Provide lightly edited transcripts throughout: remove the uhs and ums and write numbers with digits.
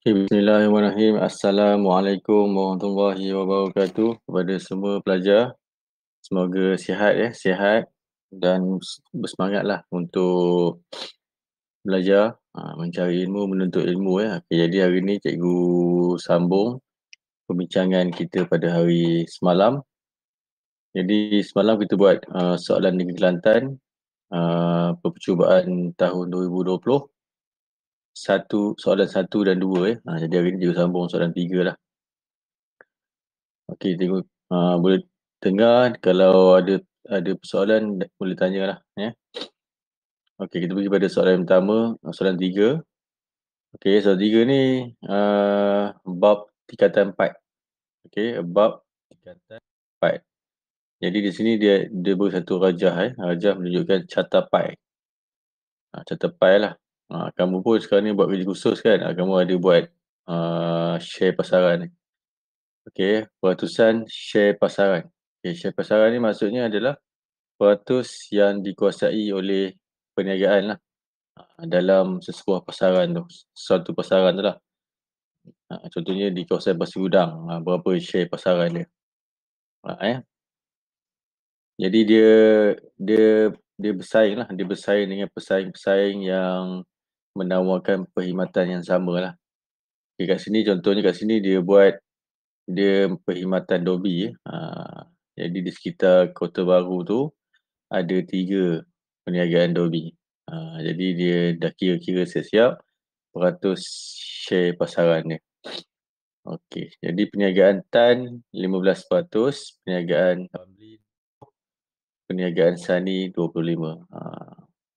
Bismillahirrahmanirrahim. Assalamualaikum warahmatullahi wabarakatuh kepada semua pelajar. Semoga sihat sihat dan bersemangatlah untuk belajar, mencari ilmu, menuntut ilmu Okay, jadi hari ini cikgu sambung perbincangan kita pada hari semalam. Jadi semalam kita buat soalan Negeri Kelantan, percubaan tahun 2020. Soalan 1 dan 2 jadi hari ini cikgu sambung soalan 3 lah. Okey, tengok boleh dengar, kalau ada persoalan boleh tanyalah ya. Okey, kita pergi pada soalan yang pertama, soalan 3. Okey, soalan 3 ni bab tingkatan 4. Okey, bab tingkatan 4. Jadi di sini dia beri satu rajah rajah menunjukkan carta pai. Carta pai lah. Kamu pun sekarang ni buat kerja khusus kan, kamu ada buat share pasaran ni. Okey, peratusan share pasaran. Okey, share pasaran ni maksudnya adalah peratus yang dikuasai oleh perniagaan lah dalam sesebuah pasaran tu, suatu pasaran tu lah. Contohnya di kawasan Pasir Gudang, berapa share pasaran dia. Jadi dia bersaing lah, dia bersaing dengan pesaing-pesaing yang menawarkan perkhidmatan yang sama lah. Okay, kat sini contohnya dia buat perkhidmatan Dobi. Jadi di sekitar Kota Baru tu ada 3 perniagaan Dobi. Jadi dia dah kira-kira siap-siap peratus share pasaran dia. Okey, jadi perniagaan Tan 15%, perniagaan Sani 25.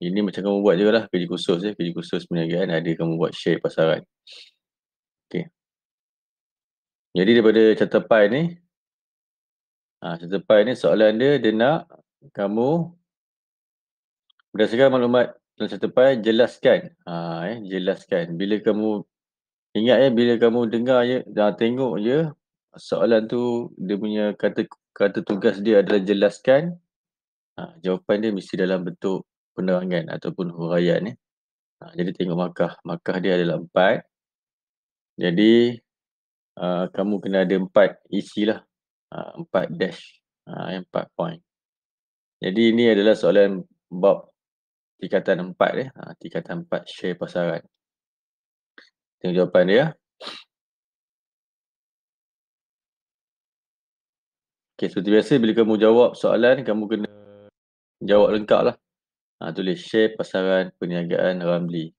Ini macam kamu buat je lah kerja khusus perniagaan ada kamu buat share pasaran. Okey. Jadi daripada carta pai ni, carta pai ni soalan dia nak kamu berdasarkan maklumat dalam carta pai jelaskan. Jelaskan. Bila kamu ingat bila kamu dengar je dan tengok je soalan tu, dia punya kata tugas dia adalah jelaskan. Jawapan dia mesti dalam bentuk penerangan ataupun huraian jadi tengok markah dia adalah 4. Jadi kamu kena ada 4 isilah, 4 dash, 4 point. Jadi ini adalah soalan bab tingkatan 4 tingkatan 4 share pasaran. Tengok jawapan dia. Okey, seperti biasa bila kamu jawab soalan, kamu kena jawab lengkap lah. Tulis share pasaran perniagaan Ramli.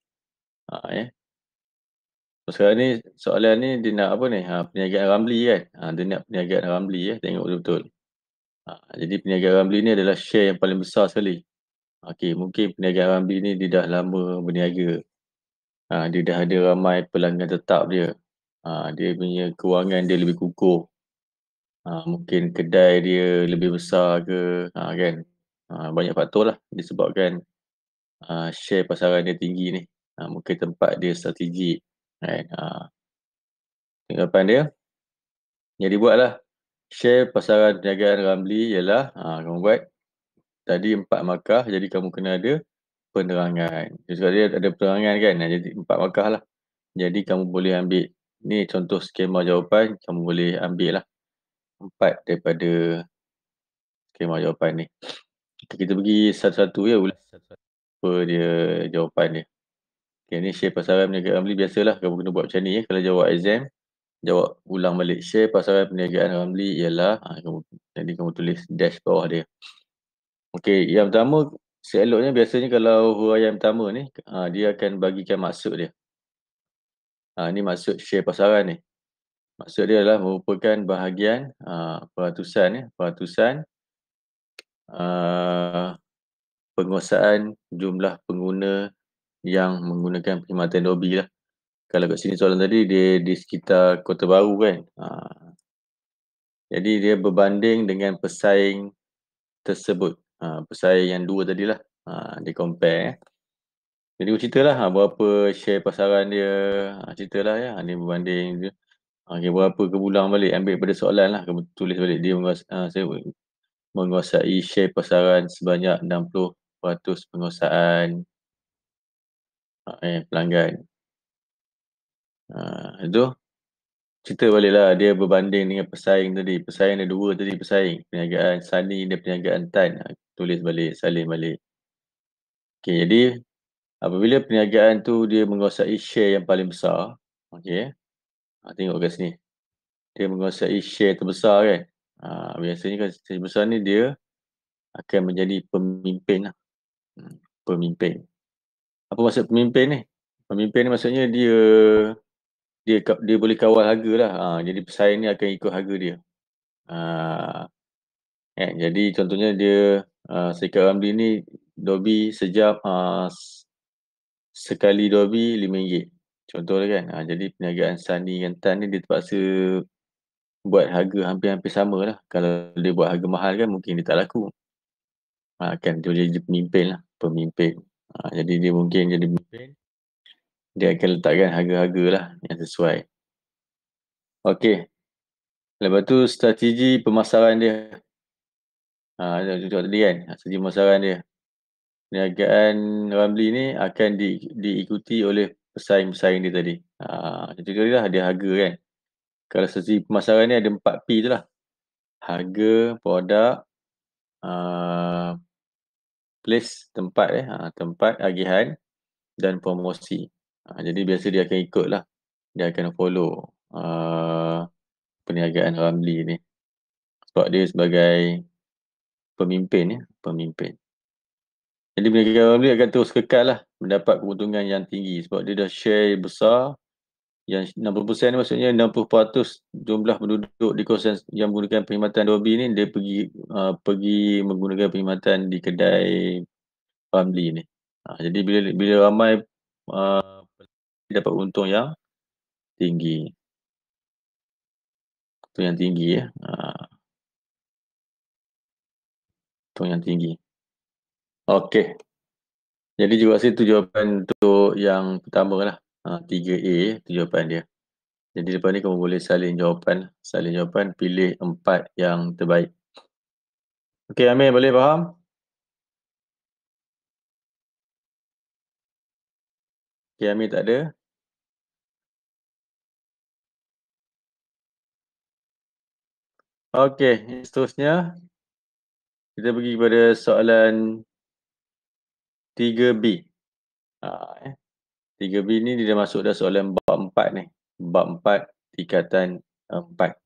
Sekarang ni soalan ni dia nak apa ni? Perniagaan Ramli kan? Dia nak perniagaan Ramli tengok betul-betul. Jadi perniagaan Ramli ni adalah share yang paling besar sekali. Okey, mungkin perniagaan Ramli ni dia dah lama berniaga. Dia dah ada ramai pelanggan tetap dia. Dia punya kewangan dia lebih kukuh. Mungkin kedai dia lebih besar ke, kan? Banyak faktor lah disebabkan share pasaran dia tinggi ni. Mungkin tempat dia strategik, kan? Tengok jawapan dia. Jadi buatlah share pasaran perniagaan Ramli ialah kamu buat tadi 4 markah, jadi kamu kena ada penerangan. Sebab dia ada penerangan kan, jadi 4 markah lah. Jadi kamu boleh ambil, ni contoh skema jawapan, kamu boleh ambil lah 4 daripada skema jawapan ni. Kita pergi satu-satu ulas apa dia jawapan dia. Okay, ni share pasaran perniagaan Ramli, biasalah kamu kena buat macam ni kalau jawab exam. Jawab ulang balik. Share pasaran perniagaan Ramli ialah, jadi kamu tulis dash bawah dia. Okey, yang pertama seeloknya biasanya kalau huraian pertama ni dia akan bagikan maksud dia. Ni maksud share pasaran ni. Maksud dia adalah merupakan bahagian peratusan penguasaan jumlah pengguna yang menggunakan perkhidmatan Dobi lah. Kalau kat sini soalan tadi dia di sekitar Kota Baru kan. Jadi dia berbanding dengan pesaing tersebut. Pesaing yang 2 tadilah. Dia compare. Jadi ceritalah berapa share pasaran dia. Ceritalah dia berbanding dia. Berapa kebulang balik, ambil pada soalan lah. Kamu tulis balik dia menguasai share pasaran sebanyak 60% penguasaan pelanggan. Itu cerita baliklah dia berbanding dengan pesaing tadi. Pesaing ada dua tadi pesaing. Perniagaan Sani dan perniagaan Tan. Tulis balik, salin balik. Okey, jadi apabila perniagaan tu dia menguasai share yang paling besar, okey. Tengok kat sini. Dia menguasai share terbesar kan. Biasanya kan share besar ni dia akan menjadi pemimpin lah. Pemimpin. Apa maksud pemimpin ni? Pemimpin ni maksudnya dia boleh kawal harga lah. Jadi pesaing ni akan ikut harga dia. Jadi contohnya dia Serikat Ramli ni dobi sejam sekali dobi RM5. Contoh lah kan. Jadi perniagaan Sani dengan Tan ni dia terpaksa buat harga hampir-hampir sama lah. Kalau dia buat harga mahal kan mungkin dia tak laku. Kan dia jadi pemimpin lah. Pemimpin. Jadi dia mungkin jadi pemimpin. Dia akan letakkan harga-harga lah yang sesuai. Okey. Lepas tu strategi pemasaran dia. Tadi kan. Strategi pemasaran dia. Perniagaan Ramli ni akan diikuti oleh pesaing-pesaing dia tadi. Contoh tadi lah dia harga kan. Kalau strategi pemasaran ni ada 4P tu lah. Harga, produk, place, tempat tempat, agihan dan promosi. Jadi biasa dia akan ikut lah. Dia akan follow perniagaan Ramli ni. Sebab dia sebagai pemimpin ya. Pemimpin. Jadi perniagaan Ramli akan terus kekal lah mendapat keuntungan yang tinggi. Sebab dia dah share besar. Yang 60% ni maksudnya 60% jumlah penduduk di kawasan yang menggunakan perkhidmatan Dobi ni dia pergi menggunakan perkhidmatan di kedai Ramli ni. Jadi bila ramai dapat untung yang tinggi. Untung yang tinggi ya. Untung yang tinggi. Okey. Jadi juga rasa tu jawapan untuk yang pertama lah. 3A tu jawapan dia. Jadi lepas ni kamu boleh salin jawapan. Salin jawapan, pilih 4 yang terbaik. Okey Amir, boleh faham? Okey Amir tak ada. Okey, seterusnya kita pergi kepada soalan 3B. 3B ni dia dah masuk dah soalan bab 4 ni. Bab 4 tingkatan 4.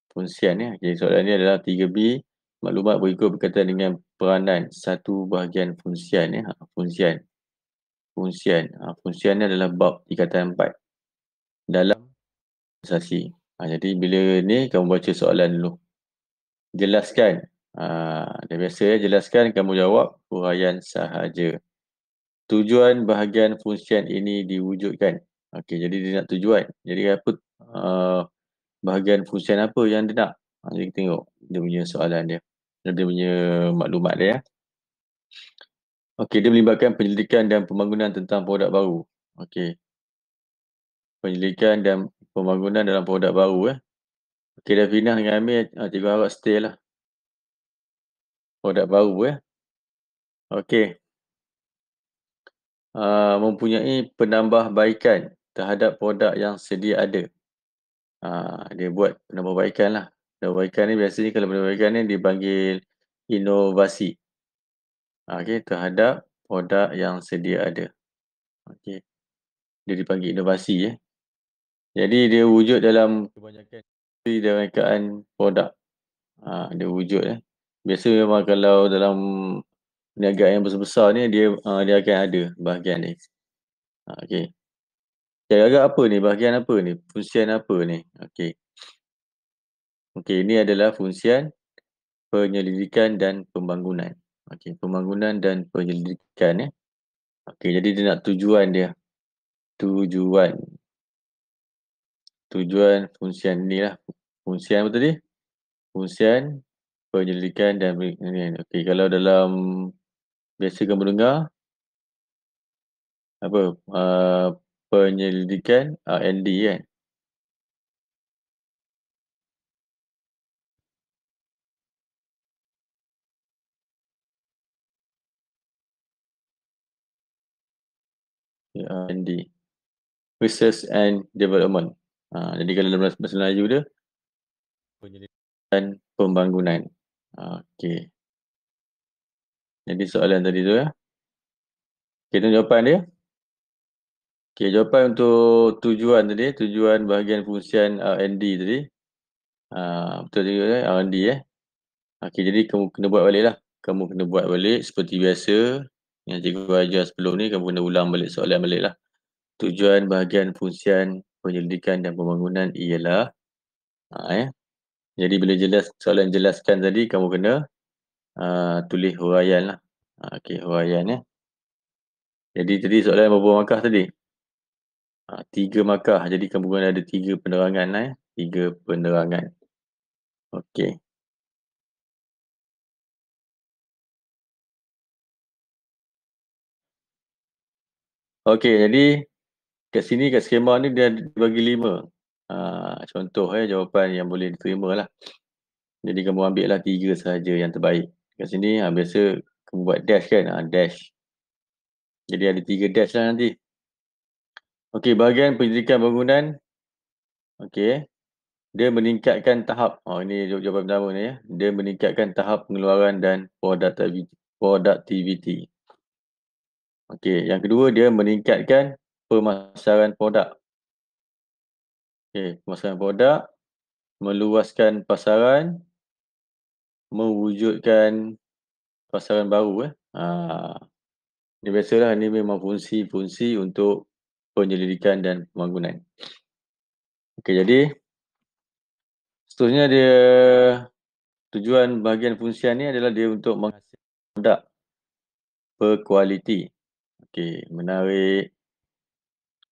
Fungsian ya. Jadi soalan ni adalah 3B. Maklumat berikut berkaitan dengan peranan satu bahagian fungsian ya. Fungsian. Fungsian ni adalah bab tingkatan 4 dalam organisasi. Jadi bila ni kamu baca soalan dulu. Jelaskan. Dah biasa ya, jelaskan, kamu jawab huraian sahaja. Tujuan bahagian fungsian ini diwujudkan. Okey, jadi dia nak tujuan. Jadi apa bahagian fungsian apa yang dia nak? Jadi kita tengok dia punya soalan dia. Dia punya maklumat dia. Okey, dia melibatkan penyelidikan dan pembangunan tentang produk baru. Okey. Penyelidikan dan pembangunan dalam produk baru. Okey, dah Finah dengan Amir, cikgu harap stay lah. Produk baru Okey. Mempunyai penambahbaikan terhadap produk yang sedia ada. Dia buat penambahbaikan lah. Penambahbaikan ni biasanya kalau penambahbaikan ni dipanggil inovasi. Okey, terhadap produk yang sedia ada. Okey. Dia dipanggil inovasi Jadi dia wujud dalam kebanyakan dan rekaan produk. Dia wujud Biasa memang kalau dalam perniagaan yang besar-besar ni dia akan ada bahagian ni. Okey. Agak apa ni? Bahagian apa ni? Fungsian apa ni? Okey. Okey, ini adalah fungsian penyelidikan dan pembangunan. Okey, pembangunan dan penyelidikan Okey, jadi dia nak tujuan dia. Tujuan. Tujuan fungsian ni lah. Fungsian apa tadi? Fungsian penyelidikan dan okey, kalau dalam biasa kamu dengar apa? Penyelidikan R&D kan? R&D. Research and Development. Jadi kalau dalam bahasa Melayu dia, penyelidikan pembangunan. Okey. Jadi soalan tadi tu ya. Kita jawapan dia. Okey, jawapan untuk tujuan tadi, tujuan bahagian fungsian R&D tadi. Betul juga R&D Okey, jadi kamu kena buat balik lah. Kamu kena buat balik seperti biasa. Yang cikgu ajar sebelum ni, kamu kena ulang balik soalan balik lah. Tujuan bahagian fungsian penyelidikan dan pembangunan ialah Jadi bila soalan jelaskan tadi, kamu kena tulis huraian lah. Okey, huraian Jadi tadi soalan berapa markah tadi? 3 markah. Jadi kamu kena ada 3 penerangan 3 penerangan. Okey. Okey, jadi kat sini kat skema ni dia bagi 5. Contoh jawapan yang boleh diterima lah. Jadi kamu ambil lah 3 sahaja yang terbaik. Kat sini biasa kamu buat dash kan? Dash. Jadi ada 3 dash lah nanti. Okey, bahagian pendidikan bangunan. Okey. Dia meningkatkan tahap. Ini jawapan pertama ni Dia meningkatkan tahap pengeluaran dan productivity. Okey, yang kedua dia meningkatkan pemasaran produk. Okey, pemasaran produk, meluaskan pasaran, mewujudkan pasaran baru Ini biasalah, ini memang fungsi-fungsi untuk penyelidikan dan pembangunan. Okey, jadi seterusnya dia tujuan bahagian fungsian ni adalah dia untuk menghasilkan produk berkualiti. Okey, menarik,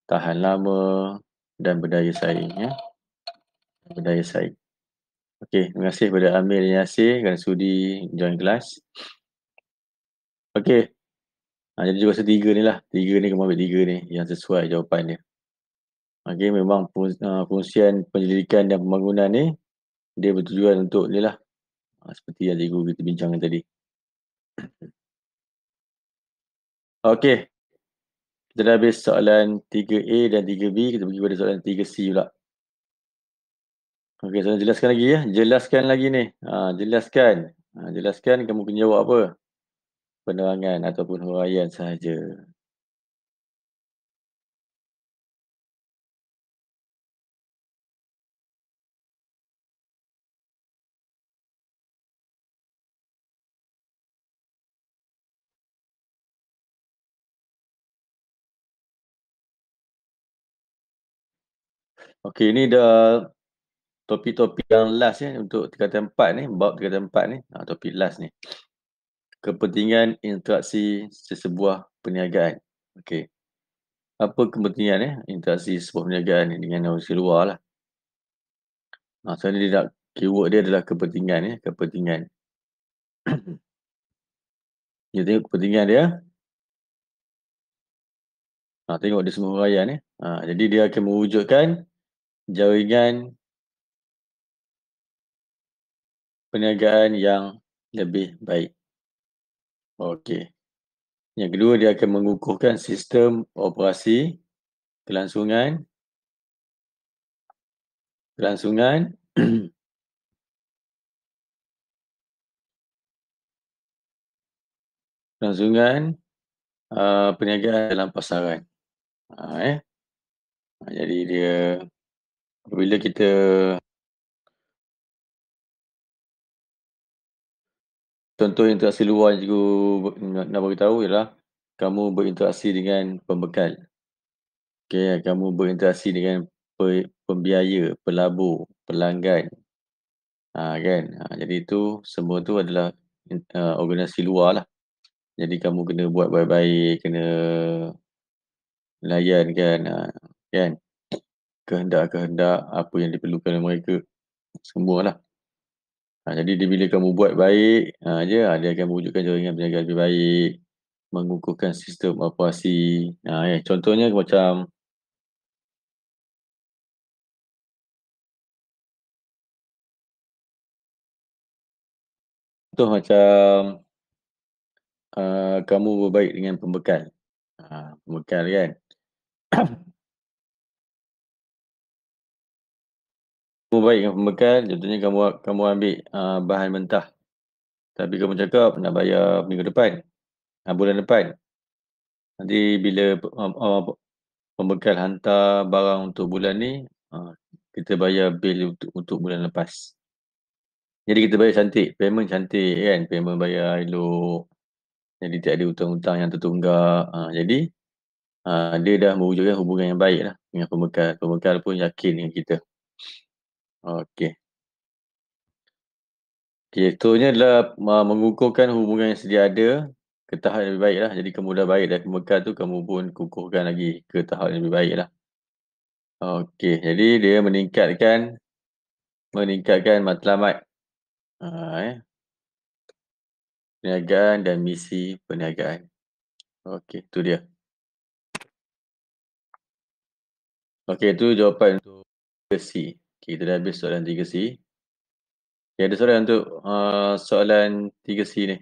tahan lama dan berdaya saing Berdaya saing. Okey, terima kasih kepada Amir dan Yasir kerana sudi join kelas. Okey. Jadi rasa 3 ni lah. 3 ni kamu ambil 3 ni yang sesuai jawapan dia. Okey, memang fungsian penyelidikan dan pembangunan ni dia bertujuan untuk ni lah. Seperti yang cikgu kita bincangkan tadi. Okey. Kita dah habis soalan 3A dan 3B. Kita pergi pada soalan 3C pula. Okey, saya jelaskan lagi Jelaskan lagi ni. Jelaskan. Jelaskan kamu kena jawab apa? Penerangan ataupun huraian sahaja. Okey, ni dah topik-topik yang last untuk tingkatan 4 ni, bab tingkatan 4 ni. Topik last ni. Kepentingan interaksi sesebuah perniagaan. Okey. Apa kepentingan interaksi sesebuah perniagaan ni dengan orang luar lah. So ni dia keyword dia adalah kepentingan kepentingan. Kita tengok kepentingan dia. Tengok dia semua huraian jadi dia akan mewujudkan jaringan perniagaan yang lebih baik. Okey. Yang kedua, dia akan mengukuhkan sistem operasi, kelangsungan, kelangsungan perniagaan dalam pasaran. Jadi dia bila kita contoh interaksi luar yang cikgu nak beritahu ialah kamu berinteraksi dengan pembekal. Okey, kamu berinteraksi dengan pembiaya, pelabur, pelanggan. Kan? Jadi itu semua tu adalah organisasi luar lah. Jadi kamu kena buat baik-baik, kena layankan kan kehendak-kehendak apa yang diperlukan oleh mereka semualah. Jadi bila kamu buat baik dia akan mewujudkan jaringan perniagaan lebih baik, mengukuhkan sistem operasi. Contohnya macam kamu berbaik dengan pembekal. Pembekal kan. baik dengan pembekal, contohnya kamu ambil bahan mentah. Tapi kamu cakap nak bayar minggu depan, bulan depan. Nanti bila pembekal hantar barang untuk bulan ni, kita bayar bil untuk bulan lepas. Jadi kita bayar cantik, payment cantik kan, payment bayar elok. Jadi tak ada hutang-hutang yang tertunggak. Jadi dia dah mewujudkan hubungan yang baik lah dengan pembekal. Pembekal pun yakin dengan kita. Okey. Contohnya adalah mengukuhkan hubungan yang sedia ada ke tahap yang lebih baik lah. Jadi kamu dah baik dah pembekal tu, kamu pun kukuhkan lagi ke tahap yang lebih baik lah. Okey, jadi dia meningkatkan matlamat perniagaan dan misi perniagaan. Okey, tu dia. Okey, itu jawapan untuk 3C. Kita dah habis soalan 3C. Ada soalan untuk soalan 3C ni.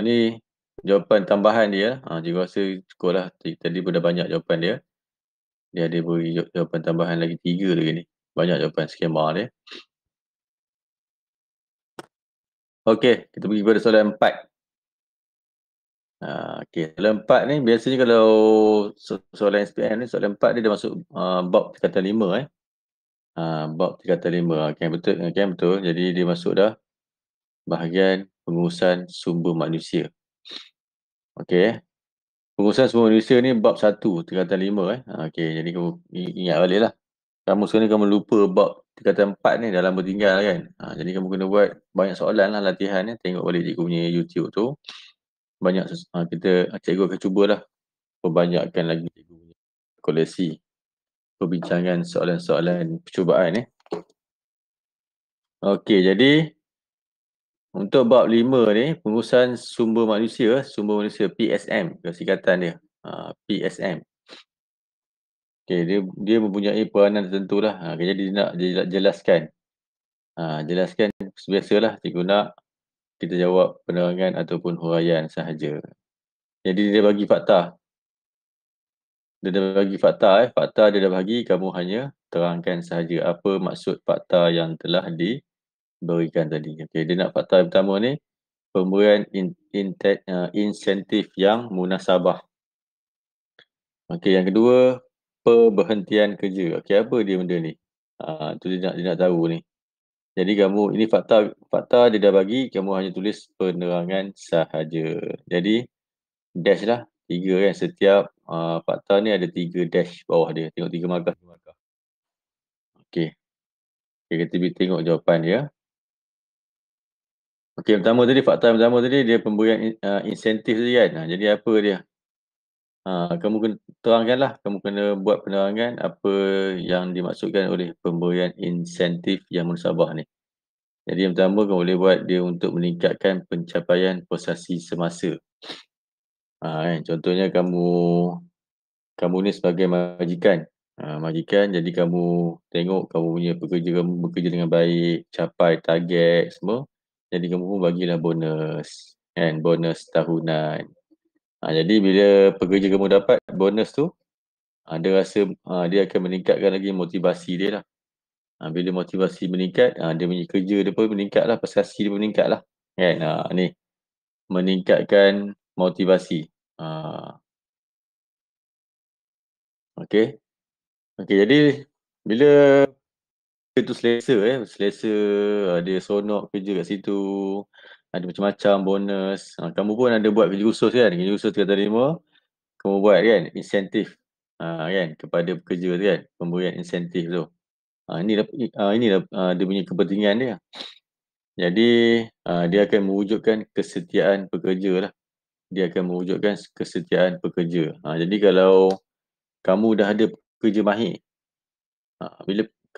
Ni jawapan tambahan dia. Cikgu rasa cukup lah. Tadi pun dah banyak jawapan dia. Dia ada beri jawapan tambahan lagi 3 lagi ni. Banyak jawapan skema dia. Okey, kita pergi kepada soalan 4. Okey, soalan 4 ni biasanya kalau soalan SPM ni, soalan 4 dia dah masuk bab tingkatan 5 bab tingkatan 5. Betul. Jadi dia masuk dah bahagian pengurusan sumber manusia. Okey. Pengurusan sumber manusia ni bab 1 tingkatan 5 Okey, jadi kamu ingat balik lah. Kamu sekarang ni kamu lupa bab tingkatan 4 ni dah lama tinggal kan. Jadi kamu kena buat banyak soalan lah latihan ni. Tengok balik cikgu punya YouTube tu. Banyak cikgu akan cubalah perbanyakkan lagi cikgu punya koleksi perbincangan soalan-soalan percubaan ni. Okey, jadi untuk bab 5 ni, pengurusan sumber manusia PSM, singkatan dia. PSM. Okey, dia mempunyai peranan tertentu lah. Jadi dia nak jelaskan. Jelaskan biasalah cikgu nak kita jawab penerangan ataupun huraian sahaja. Jadi dia bagi fakta. Dia dah bagi fakta Fakta dia dah bagi, kamu hanya terangkan sahaja apa maksud fakta yang telah diberikan tadi. Okey, dia nak fakta yang pertama ni, pemberian insentif yang munasabah. Okey, yang kedua, perberhentian kerja. Okey, apa dia benda ni? Tu dia nak tahu ni. Jadi kamu, ini fakta dia dah bagi, kamu hanya tulis penerangan sahaja. Jadi dash lah, 3 kan. Setiap fakta ni ada 3 dash bawah dia. Tengok 3 markah. Okey. Kita tengok jawapan dia. Okey, fakta yang pertama tadi dia pemberian insentif tadi kan. Jadi apa dia? Kamu kena terangkanlah, kamu kena buat penerangan apa yang dimaksudkan oleh pemberian insentif yang munasabah ni. Jadi yang pertama kamu boleh buat dia untuk meningkatkan pencapaian prestasi semasa. Contohnya kamu ni sebagai majikan. Majikan, jadi kamu tengok kamu punya pekerja kamu bekerja dengan baik, capai target semua. Jadi kamu pun bagilah bonus, kan, bonus tahunan. Jadi bila pekerja kamu dapat bonus tu, dia rasa dia akan meningkatkan lagi motivasi dia lah. Bila motivasi meningkat, dia punya kerja dia pun meningkat lah, prestasi dia pun meningkat lah. Kan? Ni, meningkatkan motivasi. Okey. Jadi bila itu selesa, dia seronok kerja kat situ, ada macam-macam bonus. Kamu pun ada buat kerja khusus kan, kerja khusus tingkatan 5, kamu buat kan, insentif kan, kepada pekerja tu kan, pemberian insentif tu. Inilah dia punya kepentingan dia. Jadi dia akan mewujudkan kesetiaan pekerja lah. Dia akan mewujudkan kesetiaan pekerja. Jadi kalau kamu dah ada pekerja mahir,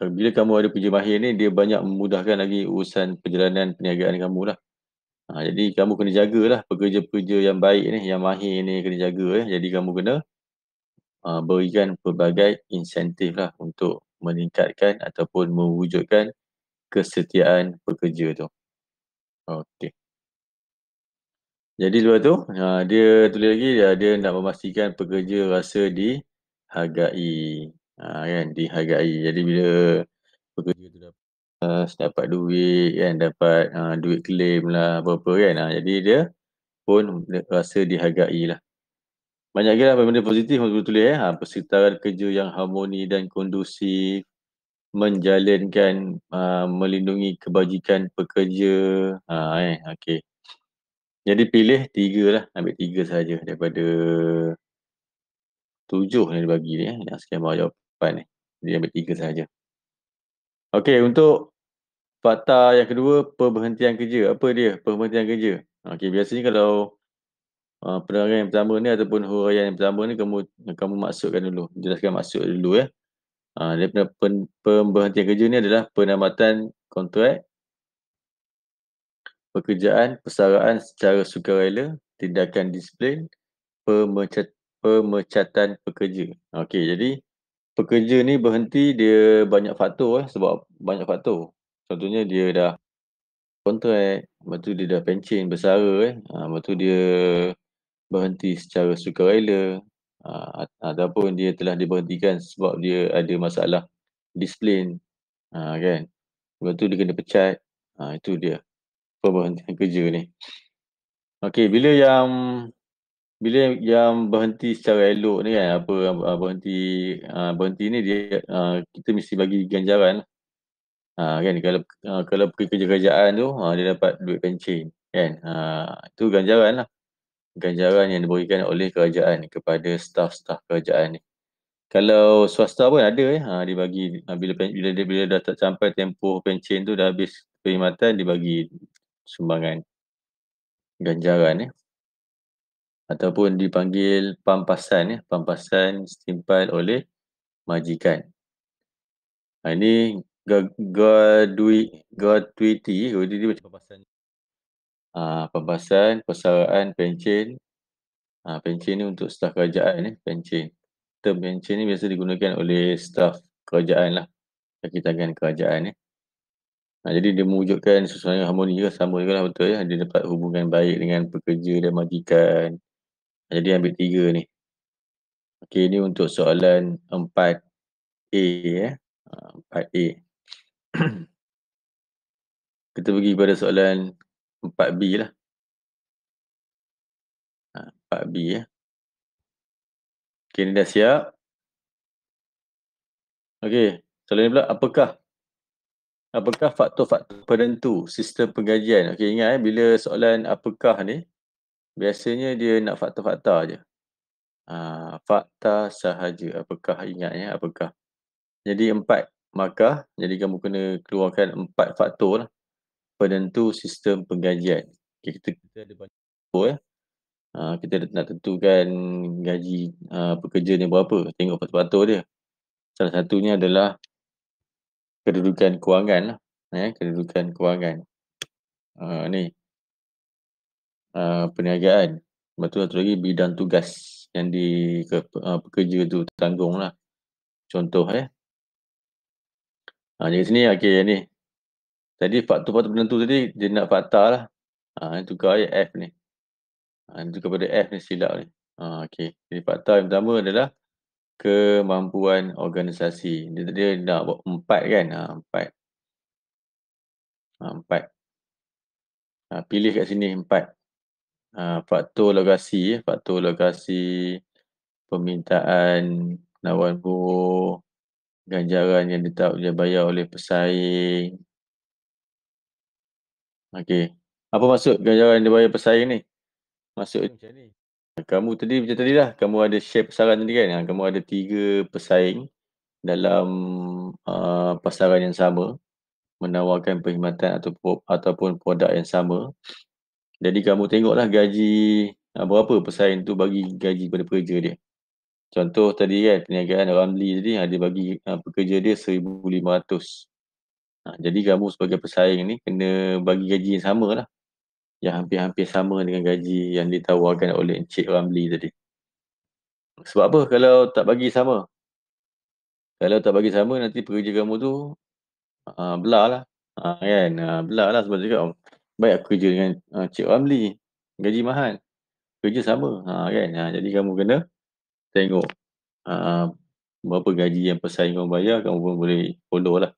bila kamu ada pekerja mahir ni, dia banyak memudahkan lagi urusan perjalanan perniagaan kamu lah. Jadi kamu kena jagalah pekerja-pekerja yang baik ni, yang mahir ni kena jaga. Jadi kamu kena berikan pelbagai insentif lah untuk meningkatkan ataupun mewujudkan kesetiaan pekerja tu. Okey. Jadi lepas tu, dia tulis lagi, dia nak memastikan pekerja rasa dihargai. Kan, dihargai. Jadi bila pekerja tu dapat duit kan, dapat duit claim lah, apa-apa kan. Jadi dia pun rasa dihargai lah. Banyak lagi lah benda positif betul-betul persekitaran kerja yang harmoni dan kondusif, menjalinkan, melindungi kebajikan pekerja. Okey. Jadi pilih 3 lah, ambil 3 sahaja daripada 7 yang dibagi ni yang skema jawapan ni. Jadi ambil 3 sahaja. Okey, untuk fakta yang kedua, perberhentian kerja. Apa dia perberhentian kerja? Okey, biasanya kalau penerangan yang pertama ni ataupun huraian yang pertama ni kamu maksudkan dulu, jelaskan maksud dulu ya. Dia pemberhentian kerja ni adalah penamatan kontrak pekerjaan, persaraan secara sukarela, tindakan disiplin, pemecatan pekerja. Okey, jadi pekerja ni berhenti dia banyak faktor sebab banyak faktor. Contohnya dia dah kontrak, lepas tu dia dah pencen bersara lepas tu dia berhenti secara sukarela, ataupun dia telah diberhentikan sebab dia ada masalah disiplin, kan. Lepas tu dia kena pecat, itu dia pemberhentian kerja ni. Okey, bila yang berhenti secara elok ni kan, berhenti ni dia, kita mesti bagi ganjaran. Kan kalau pergi kerja kerajaan tu, dia dapat duit pencen kan. Itu ganjaran lah. Ganjaran yang diberikan oleh kerajaan kepada staf-staf kerajaan ni. Kalau swasta pun ada dia bagi bila dah tak sampai tempoh pencen tu, dah habis perkhidmatan, dibagi sumbangan ganjaran ataupun dipanggil pampasan pampasan setimpal oleh majikan. Ini gratuiti dia macam pampasan. Pampasan, persaraan, pencen. Pencen ni untuk staf kerajaan pencen. Term pencen ni biasa digunakan oleh staf kerajaan lah, kaki tangan kerajaan jadi dia mewujudkan suasana harmoni juga, sama juga lah betul dia dapat hubungan baik dengan pekerja dan majikan. Jadi ambil 3 ni. Okey, ni untuk soalan 4A 4A. Kita pergi pada soalan 4B lah. 4B Okey, ni dah siap. Okey, soalan ni pula, apakah faktor-faktor penentu sistem penggajian? Okey, ingat bila soalan apakah ni, biasanya dia nak fakta-fakta je. Fakta sahaja. Apakah, ingat apakah. Jadi 4 markah, jadi kamu kena keluarkan 4 faktor lah penentu sistem penggajian. Okay, kita ada banyak faktor kita nak tentukan gaji pekerja ni berapa, tengok faktor-faktor dia. Salah satunya adalah kedudukan kewangan lah. Kedudukan kewangan. Ni perniagaan. Lepas tu satu lagi bidang tugas yang pekerja tu tanggung lah. Contoh jadi sini okey ni. Tadi faktor-faktor penentu tadi dia nak fakta lah. Tukar F ni. Tukar pada F ni silap ni. Okey. Jadi fakta yang pertama adalah kemampuan organisasi. Dia nak buat 4 kan. 4. 4. Pilih kat sini 4. Faktor lokasi. Faktor lokasi, permintaan, penawaran buruh, ganjaran yang dia bayar oleh pesaing. Okey. Apa maksud ganjaran yang dibayar pesaing ni? Maksud macam ni. Kamu tadi macam tadi lah. Kamu ada share pasaran tadi kan. Kamu ada 3 pesaing dalam pasaran yang sama. Menawarkan perkhidmatan ataupun produk yang sama. Jadi kamu tengoklah gaji berapa pesaing tu bagi gaji pada pekerja dia. Contoh tadi kan, perniagaan Ramli tadi dia bagi pekerja dia 1,500. Jadi kamu sebagai pesaing ni kena bagi gaji yang sama lah. Yang hampir-hampir sama dengan gaji yang ditawarkan oleh Encik Ramli tadi. Sebab apa kalau tak bagi sama? Kalau tak bagi sama, nanti pekerja kamu tu belah lah. Kan? Belah lah sebab cakap, baik aku kerja dengan Cik Ramli, gaji mahal. Kerja sama. Kan? Jadi kamu kena tengok berapa gaji yang pesaing kamu bayar, kamu pun boleh follow lah.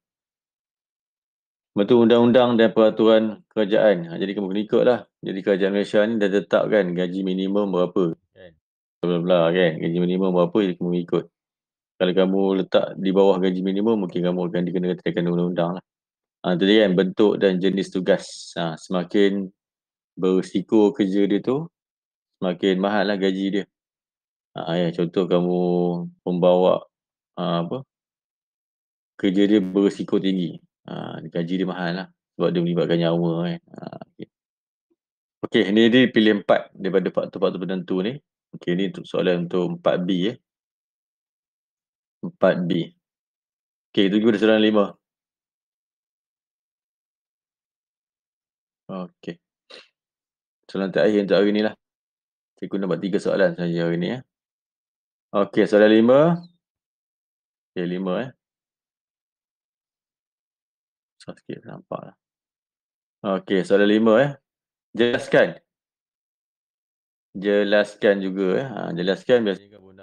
Betul undang-undang dan peraturan kerajaan. Jadi kamu kena ikutlah. Jadi kerajaan Malaysia ni dah tetapkan gaji minimum berapa. Kan? Bla bla kan. Gaji minimum berapa jadi kamu ikut. Kalau kamu letak di bawah gaji minimum mungkin kamu akan dikenakan tindakan undang-undang lah. Itu dia kan bentuk dan jenis tugas. Semakin berisiko kerja dia tu semakin mahal lah gaji dia. Contoh kamu membawa apa kerja dia berisiko tinggi. Gaji dia mahal lah sebab dia melibatkan nyawa kan. Okey, ni dia pilih 4 daripada faktor-faktor penentu ni. Okey, ni untuk soalan untuk 4B 4B. Okey, itu juga soalan 5. Okey. Soalan terakhir untuk hari ni lah. Cikgu nak buat 3 soalan saja hari ni Okey, soalan 5. Okey, 5 Susah sikit nampak lah. Okey, soalan 5 Jelaskan. Jelaskan juga jelaskan biasanya guna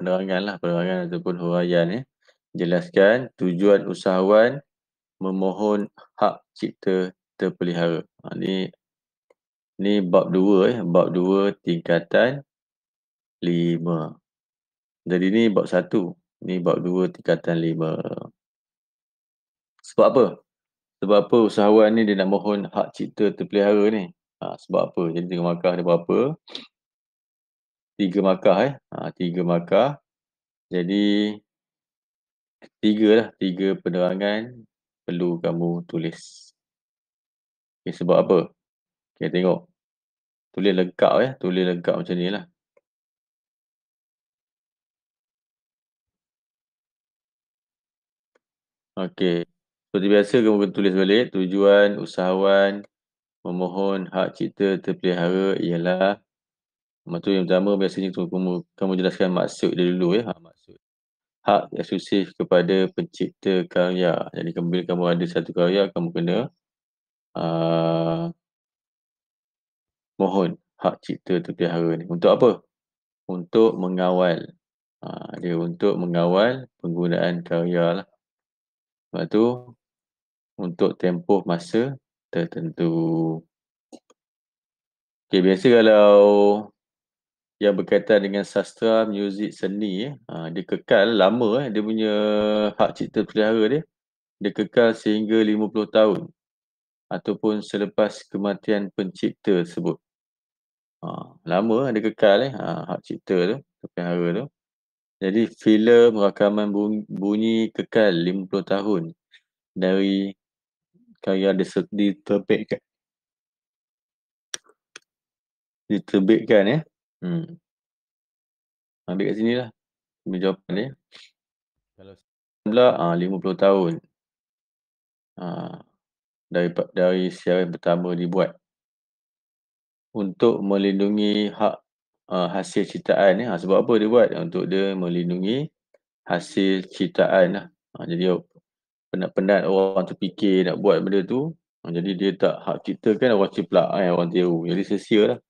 penerangan lah, penerangan ataupun huraian Jelaskan tujuan usahawan memohon hak cipta terpelihara. Ni bab 2 bab 2 tingkatan 5. Jadi ni bab 1. Ni bab 2 tingkatan 5. Sebab apa? Sebab apa usahawan ni dia nak mohon hak cipta terpelihara ni? Sebab apa? Jadi 3 markah dia berapa? 3 markah 3 markah. Jadi 3 lah, 3 penerangan perlu kamu tulis. Okay, sebab apa? Okay, tengok. Tulis lengkap tulis lengkap macam ni lah. Okey. Seperti biasa kamu kena tulis balik tujuan usahawan memohon hak cipta terpelihara ialah yang pertama biasanya kamu jelaskan maksud dia dulu maksud. Hak eksklusif kepada pencipta karya. Jadi bila kamu ada satu karya kamu kena mohon hak cipta terpelihara ni. Untuk apa? Untuk mengawal. Dia untuk mengawal penggunaan karya lah. Lepas tu untuk tempoh masa tertentu. Okay, biasa kalau yang berkaitan dengan sastra, muzik, seni dia kekal lama dia punya hak cipta pelihara dia kekal sehingga 50 tahun ataupun selepas kematian pencipta tersebut. Lama dia kekal hak cipta tu, pelihara tu. Jadi filem rakaman bunyi kekal 50 tahun dari karya diterbitkan. Diterbitkan Ambil kat sini lah. Ambil jawapan dia. Kalau pula 50 tahun. Dari siaran pertama dibuat. Untuk melindungi hak hasil ciptaan sebab apa dia buat? Untuk dia melindungi hasil ciptaan lah. Jadi penat-penat orang tu fikir nak buat benda tu. Jadi dia tak hak cipta kan orang ciplak orang tiru. Jadi sesia lah.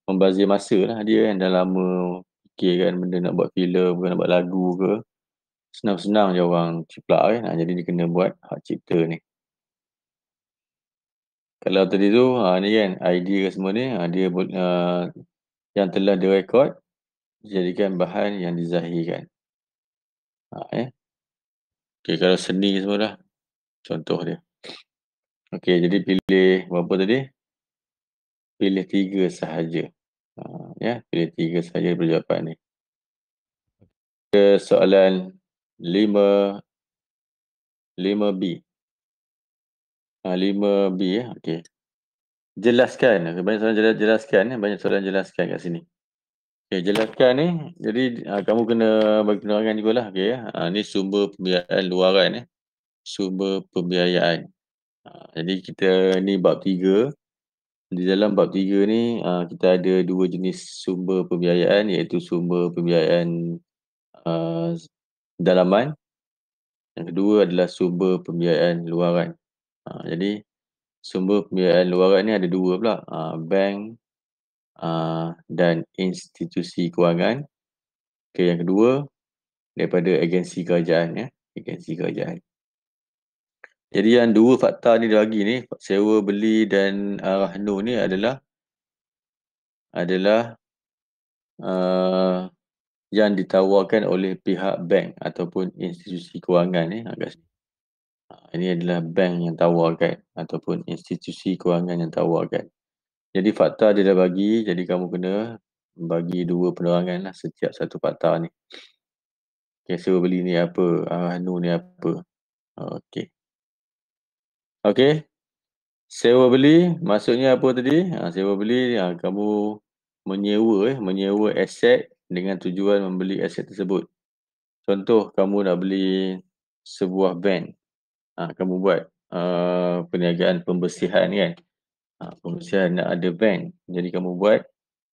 Membazir masa lah dia dah lama fikir kan benda nak buat filem ke nak buat lagu ke. Senang-senang je orang ciplak jadi dia kena buat hak cipta ni. Kalau tadi tu ni kan idea semua ni dia yang telah direkod dijadikan bahan yang dizahirkan. Okay, kalau seni semua dah contoh dia. Okey, jadi pilih berapa tadi? Pilih 3 sahaja. Pilih 3 sahaja jawapan ni. Ke soalan 5B. 5B okey. Jelaskan. Banyak soalan jelaskan banyak soalan jelaskan kat sini. Okey, jelaskan ni. Jadi kamu kena bagi penerangan jugalah okey ni sumber pembiayaan luaran Sumber pembiayaan. Jadi kita ni bab 3. Di dalam bab 3 ni kita ada 2 jenis sumber pembiayaan iaitu sumber pembiayaan dalaman. Yang kedua adalah sumber pembiayaan luaran. Jadi sumber pembiayaan luaran ni ada 2 pula. Bank dan institusi kewangan. Yang kedua daripada agensi kerajaan agensi kerajaan. Jadi yang dua fakta ni dia bagi ni, sewa beli dan Rahno ni adalah yang ditawarkan oleh pihak bank ataupun institusi kewangan ni agak ini adalah bank yang tawarkan ataupun institusi kewangan yang tawarkan. Jadi fakta dia dah bagi, jadi kamu kena bagi dua penerangan lah setiap satu fakta ni. Okay, sewa beli ni apa, Rahno ni apa. Okey. Okey. Sewa beli maksudnya apa tadi? Sewa beli kamu menyewa aset dengan tujuan membeli aset tersebut. Contoh kamu nak beli sebuah van. Kamu buat perniagaan pembersihan kan. Pembersihan nak ada van. Jadi kamu buat,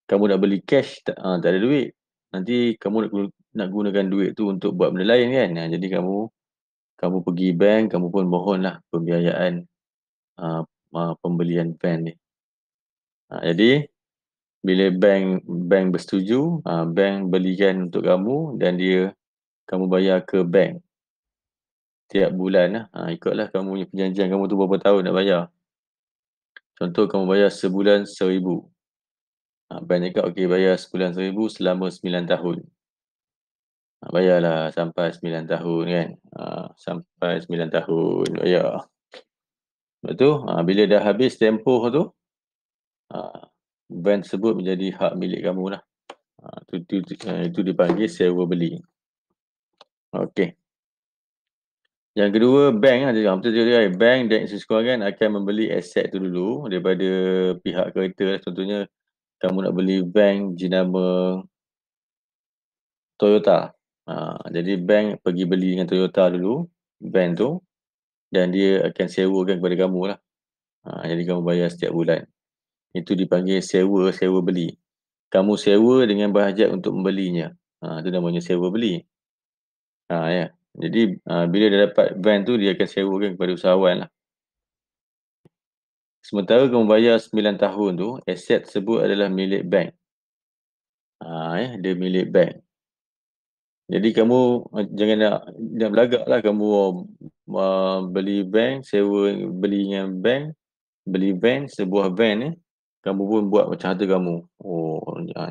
kamu nak beli cash tak ada duit. Nanti kamu nak gunakan duit tu untuk buat benda lain kan. Jadi kamu pergi bank, kamu pun mohonlah pembiayaan pembelian van ni. Jadi bila bank bersetuju, bank belikan untuk kamu dan kamu bayar ke bank tiap bulan lah. Ikutlah kamu punya perjanjian kamu tu berapa tahun nak bayar. Contoh kamu bayar sebulan 1,000. Bank cakap okey bayar sebulan 1,000 selama 9 tahun. Bayarlah sampai 9 tahun kan. Sampai 9 tahun bayar. Lepas tu bila dah habis tempoh tu, van tersebut menjadi hak milik kamu lah. Itu dipanggil sewa beli. Okey. Yang kedua, bank lah. Betul juga, bank dan institusi kewangan akan membeli aset tu dulu daripada pihak kereta. Contohnya, kamu nak beli bank jenama Toyota. Jadi, bank pergi beli dengan Toyota dulu, bank tu, dan dia akan sewakan kepada kamu lah. Jadi, kamu bayar setiap bulan. Itu dipanggil sewa beli. Kamu sewa dengan berhajat untuk membelinya. Itu namanya sewa beli. Ya. Jadi, bila dia dapat van tu, dia akan sewakan kepada usahawan lah. Sementara kamu bayar 9 tahun tu, aset tersebut adalah milik bank. Dia milik bank. Jadi kamu jangan nak belagak lah kamu beli bank, beli dengan bank, beli van, sebuah van ni, kamu pun buat macam harta kamu.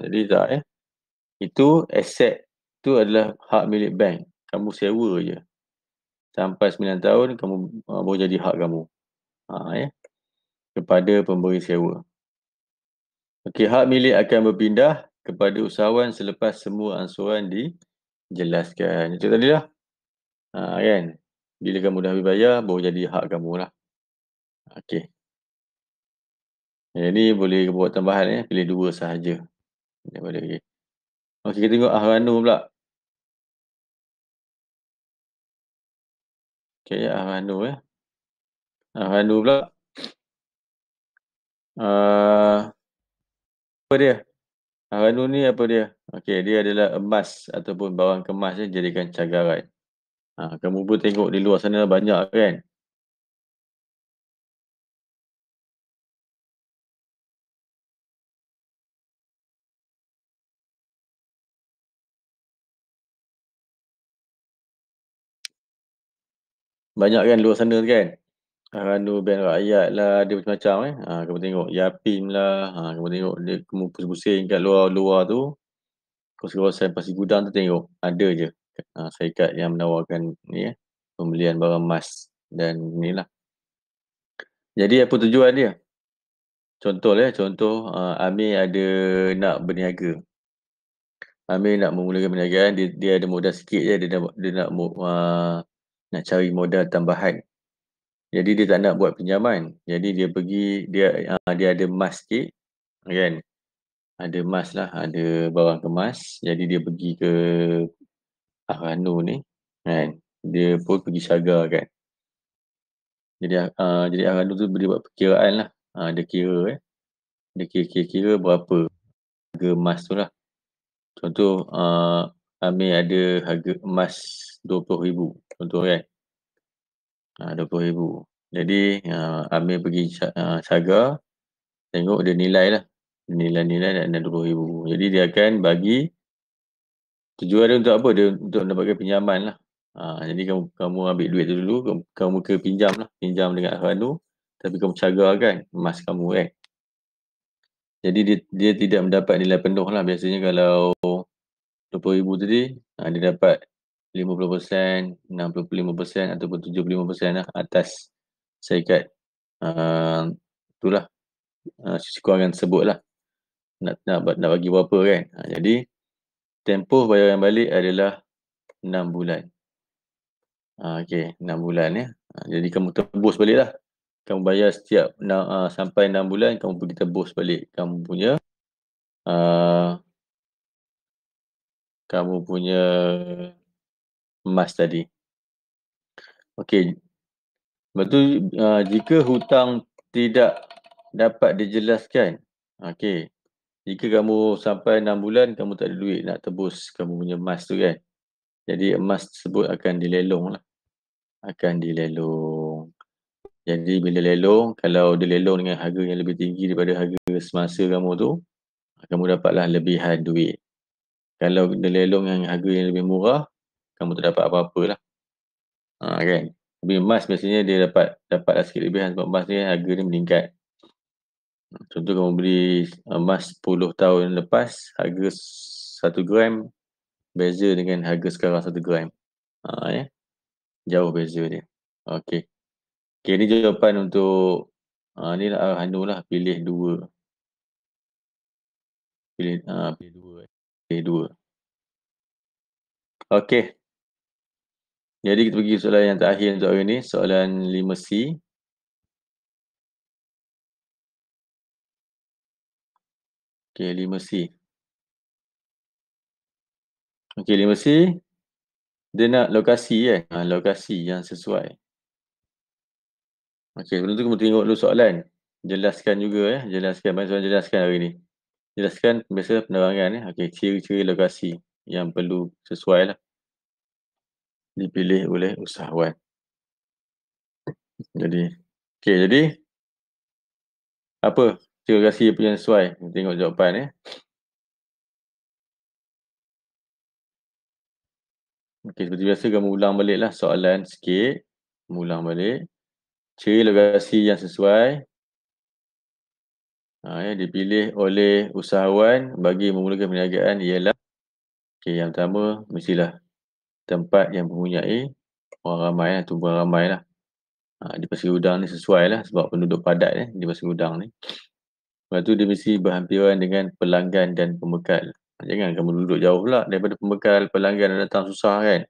Jadi tak Itu aset tu adalah hak milik bank. Kamu sewa je. Sampai 9 tahun, kamu baru jadi hak kamu. Kepada pemberi sewa. Okey, hak milik akan berpindah kepada usahawan selepas semua angsuran dijelaskan. Itu tadi lah. Kan? Bila kamu dah habis bayar, baru jadi hak kamu lah. Okey. Yang ni boleh buat tambahan pilih dua sahaja. Okey, kita tengok Ahranu pula. Okey, Ahranu Ahranu pula. Apa dia? Ahranu ni apa dia? Okey, dia adalah emas ataupun barang kemas jadikan cagaran. Kamu pun tengok di luar sana banyak kan? Banyak kan luar sana kan? Ahranu Band Rakyat lah, ada macam-macam kamu tengok Yapim lah, kamu tengok dia kamu pusing-pusing kat luar tu, kawasan Pasir Gudang tu tengok ada je syarikat yang menawarkan ni pembelian barang emas dan ni lah. Jadi apa tujuan dia? Contoh Amir ada nak berniaga. Amir nak memulakan perniagaan, dia ada modal sikit je, dia nak cari modal tambahan. Jadi dia tak nak buat pinjaman. Jadi dia pergi, dia ada emas sikit, kan? Ada emas lah, ada barang kemas. Jadi dia pergi ke Ahranu ni, kan? Dia pun pergi syaga kan. Jadi Ahranu tu dia buat perkiraan lah. Dia kira dia kira berapa harga emas tu lah. Contoh Amir ada harga emas 20,000. Contoh kan. 20,000. Jadi Amir pergi syaga, tengok dia nilai lah. Nilai-nilai nak 20,000. Jadi dia akan bagi, tujuan dia untuk apa? Dia untuk mendapatkan pinjaman lah. Jadi kamu ambil duit tu dulu, kamu ke pinjam lah, pinjam dengan Ahran tu, tapi kamu cagarkan emas kamu kan. Jadi dia tidak mendapat nilai penuh lah. Biasanya kalau 20,000 tadi, dia dapat 50%, 65% ataupun 75% lah atas syarikat. Itulah sisi kewangan tersebut lah. Nak bagi berapa kan. Jadi tempoh bayaran balik adalah 6 bulan. Okey, 6 bulan ya. Jadi kamu tebus balik lah. Kamu bayar setiap sampai 6 bulan, kamu pergi tebus balik kamu punya emas tadi. Okey. Lepas tu jika hutang tidak dapat dijelaskan. Okey. Jika kamu sampai 6 bulan kamu tak ada duit nak tebus kamu punya emas tu kan. Jadi emas tersebut akan dilelong lah. Akan dilelong. Jadi bila lelong, kalau dia lelong dengan harga yang lebih tinggi daripada harga semasa kamu tu, kamu dapatlah lebihan duit. Kalau dia lelong dengan harga yang lebih murah, kamu tak dapat apa-apa lah. Kan? Tapi emas biasanya dia dapatlah sikit lebihan sebab emas ni harga dia meningkat. Contoh kamu beli emas 10 tahun lepas, harga 1 gram beza dengan harga sekarang 1 gram. Ya. Jauh beza dia. Okey. Okey, ni jawapan untuk ni lah Hanu lah, pilih 2. Pilih 2. Pilih 2. Okey. Jadi kita pergi soalan yang terakhir untuk hari ni, soalan 5C. Okey, 5C. Okey, 5C. Dia nak lokasi kan? Lokasi yang sesuai. Okey, sebelum tu kamu tengok dulu soalan. Jelaskan juga jelaskan. Banyak soalan jelaskan hari ni. Jelaskan biasa penerangan Okey, ciri-ciri lokasi yang perlu sesuai lah. Dipilih oleh usahawan. Jadi apa ciri lokasi yang sesuai? Tengok jawapan Okey, seperti biasa kamu ulang balik lah soalan sikit. Kamu ulang balik. Ciri lokasi yang sesuai dipilih oleh usahawan bagi memulakan perniagaan ialah yang pertama mestilah tempat yang mempunyai orang ramai tumbuhan ramai lah. Di Pasir Gudang ni sesuai lah sebab penduduk padat di Pasir Gudang ni. Lepas tu dia mesti berhampiran dengan pelanggan dan pembekal. Jangan kamu duduk jauh pula daripada pembekal, pelanggan datang susah kan.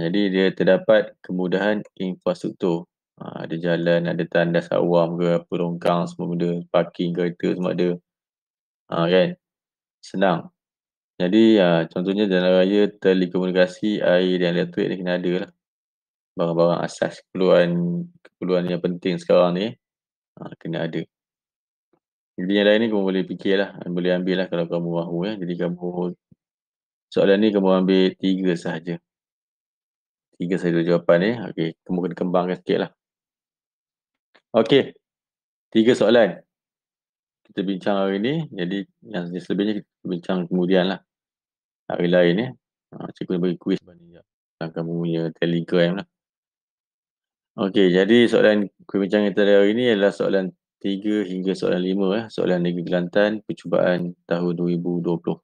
Jadi dia terdapat kemudahan infrastruktur. Ada jalan, ada tandas awam ke apa, longkang semua benda, parking kereta semua ada. Kan? Senang. Jadi contohnya jalan raya, telekomunikasi, air dan elektrik ni kena ada lah. Barang-barang asas keperluan yang penting sekarang ni kena ada. Jadi yang lain ni kamu boleh fikir lah, boleh ambil lah kalau kamu mahu Jadi kamu soalan ni kamu ambil 3 sahaja. 3 sahaja jawapan Okey, kamu kena kembangkan sikit lah. Okey, 3 soalan kita bincang hari ni. Jadi yang selebihnya kita bincang kemudian lah. Hari lain cikgu bagi kuis dalam kamu punya Telegram lah. Okey, jadi soalan perbincangan kita hari ini adalah soalan 3 hingga soalan 5 soalan Negeri Kelantan percubaan tahun 2020.